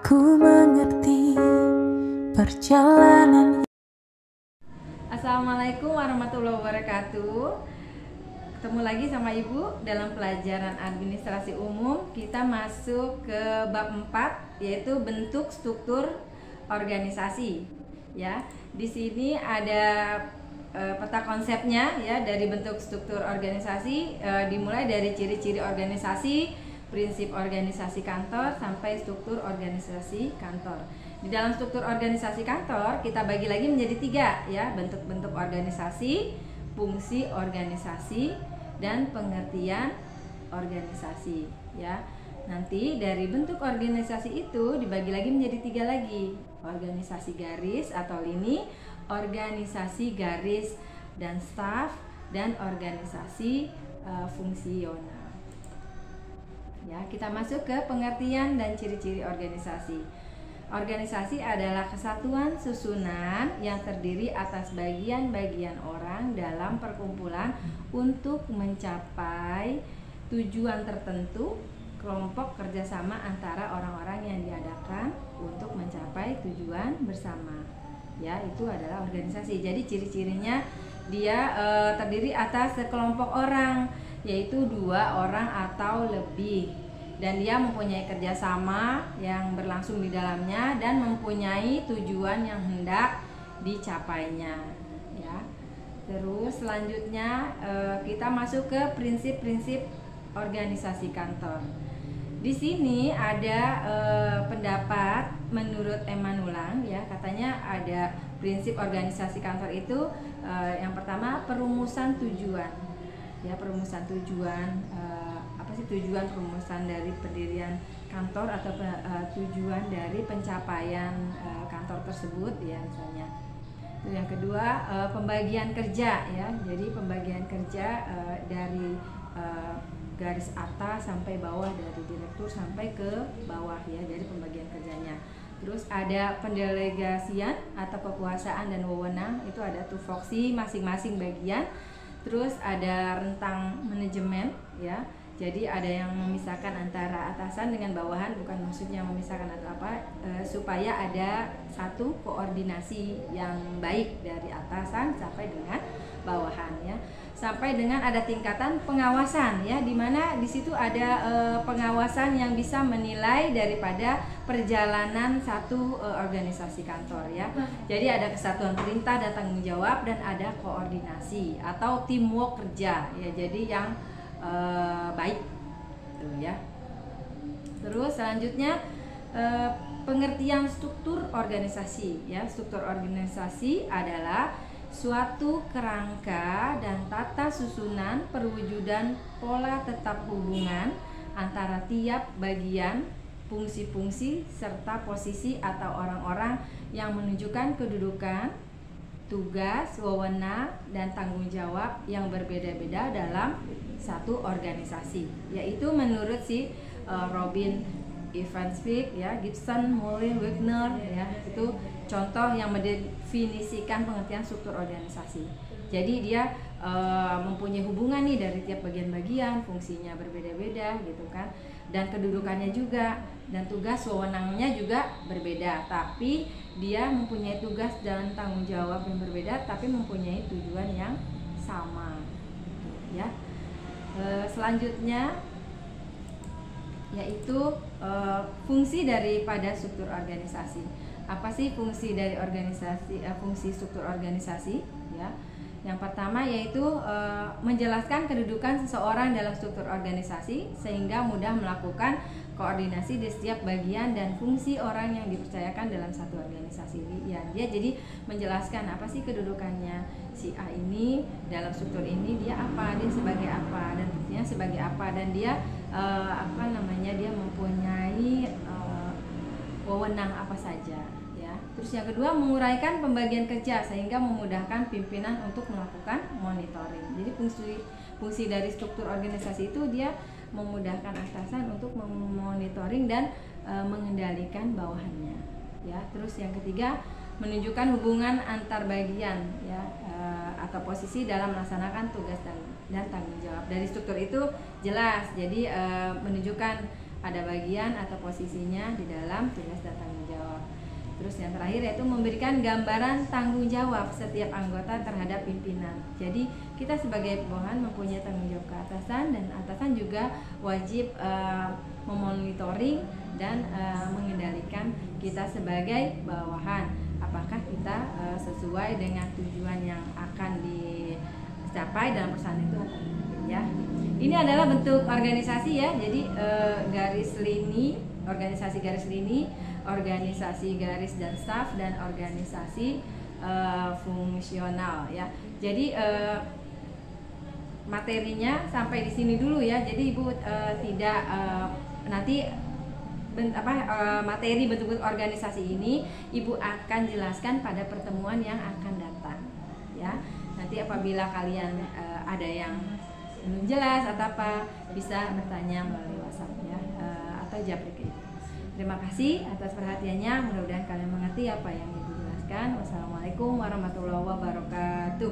Ku mengerti perjalanan. Assalamualaikum warahmatullahi wabarakatuh. Ketemu lagi sama Ibu dalam pelajaran administrasi umum. Kita masuk ke bab 4, yaitu bentuk struktur organisasi. Ya, di sini ada peta konsepnya ya, dari bentuk struktur organisasi, dimulai dari ciri-ciri organisasi, prinsip organisasi kantor, sampai struktur organisasi kantor. Di dalam struktur organisasi kantor kita bagi lagi menjadi 3 ya, bentuk-bentuk organisasi, fungsi organisasi, dan pengertian organisasi ya. Nanti dari bentuk organisasi itu dibagi lagi menjadi 3 lagi, organisasi garis atau lini, organisasi garis dan staf, dan organisasi fungsional. Ya, kita masuk ke pengertian dan ciri-ciri organisasi. Organisasi adalah kesatuan susunan yang terdiri atas bagian-bagian orang dalam perkumpulan untuk mencapai tujuan tertentu, kelompok kerjasama antara orang-orang yang diadakan untuk mencapai tujuan bersama. Ya, itu adalah organisasi. Jadi ciri-cirinya dia terdiri atas sekelompok orang, yaitu 2 orang atau lebih, dan dia mempunyai kerjasama yang berlangsung di dalamnya dan mempunyai tujuan yang hendak dicapainya ya. Terus selanjutnya kita masuk ke prinsip-prinsip organisasi kantor. Di sini ada pendapat menurut Emanulang ya, katanya ada prinsip organisasi kantor itu yang pertama perumusan tujuan. Ya, perumusan tujuan, apa sih tujuan perumusan dari pendirian kantor atau tujuan dari pencapaian kantor tersebut ya, misalnya. Yang kedua pembagian kerja ya, jadi pembagian kerja dari garis atas sampai bawah, dari direktur sampai ke bawah ya, dari pembagian kerjanya. Terus ada pendelegasian atau kekuasaan dan wewenang, itu ada tupoksi masing-masing bagian. Terus ada rentang manajemen ya, jadi ada yang memisahkan antara atasan dengan bawahan, bukan maksudnya memisahkan atau apa, supaya ada satu koordinasi yang baik dari atasan sampai dengan bawahan ya. Sampai dengan ada tingkatan pengawasan ya, dimana di situ ada pengawasan yang bisa menilai daripada perjalanan satu organisasi kantor ya. Jadi ada kesatuan perintah dan tanggung jawab, dan ada koordinasi atau teamwork kerja ya, jadi yang baik tuh ya. Terus selanjutnya pengertian struktur organisasi ya. Struktur organisasi adalah suatu kerangka dan tata susunan perwujudan pola tetap hubungan antara tiap bagian, fungsi-fungsi, serta posisi atau orang-orang yang menunjukkan kedudukan, tugas, wewenang, dan tanggung jawab yang berbeda-beda dalam satu organisasi. Yaitu menurut si Robin Evansvik ya, Gibson, Mullin, Wagner ya, itu contoh yang mendefinisikan pengertian struktur organisasi. Jadi dia mempunyai hubungan nih dari tiap bagian-bagian, fungsinya berbeda-beda gitu kan, dan kedudukannya juga, dan tugas wewenangnya juga berbeda, tapi dia mempunyai tugas dan tanggung jawab yang berbeda, tapi mempunyai tujuan yang sama ya. Selanjutnya yaitu fungsi daripada struktur organisasi. Apa sih fungsi dari organisasi, fungsi struktur organisasi ya? Yang pertama yaitu menjelaskan kedudukan seseorang dalam struktur organisasi sehingga mudah melakukan koordinasi di setiap bagian dan fungsi orang yang dipercayakan dalam satu organisasi ya. Dia jadi menjelaskan apa sih kedudukannya si A ini dalam struktur ini, dia apa, dia sebagai apa, dan fungsinya sebagai apa, dan dia dia mempunyai wewenang apa saja ya. Terus yang kedua menguraikan pembagian kerja sehingga memudahkan pimpinan untuk melakukan monitoring. Jadi fungsi dari struktur organisasi itu dia memudahkan atasan untuk memonitoring dan mengendalikan bawahannya ya. Terus yang ketiga menunjukkan hubungan antar bagian ya, atau posisi dalam melaksanakan tugas dan tanggung jawab. Dari struktur itu jelas, jadi menunjukkan ada bagian atau posisinya di dalam tugas dan tanggung jawab. Terus yang terakhir yaitu memberikan gambaran tanggung jawab setiap anggota terhadap pimpinan. Jadi kita sebagai bawahan mempunyai tanggung jawab ke atasan, dan atasan juga wajib memonitoring dan mengendalikan kita sebagai bawahan. Apakah kita sesuai dengan tujuan yang akan dicapai dalam perusahaan itu, ya. Ini adalah bentuk organisasi ya. Jadi garis lini, organisasi garis lini, organisasi garis dan staf, dan organisasi fungsional ya. Jadi materinya sampai di sini dulu ya. Jadi Ibu tidak nanti materi bentuk organisasi ini Ibu akan jelaskan pada pertemuan yang akan datang ya. Nanti apabila kalian ada yang belum jelas atau apa, bisa bertanya melalui WhatsApp ya, atau japri. Terima kasih atas perhatiannya. Mudah-mudahan kalian mengerti apa yang Ibu jelaskan. Wassalamualaikum warahmatullahi wabarakatuh.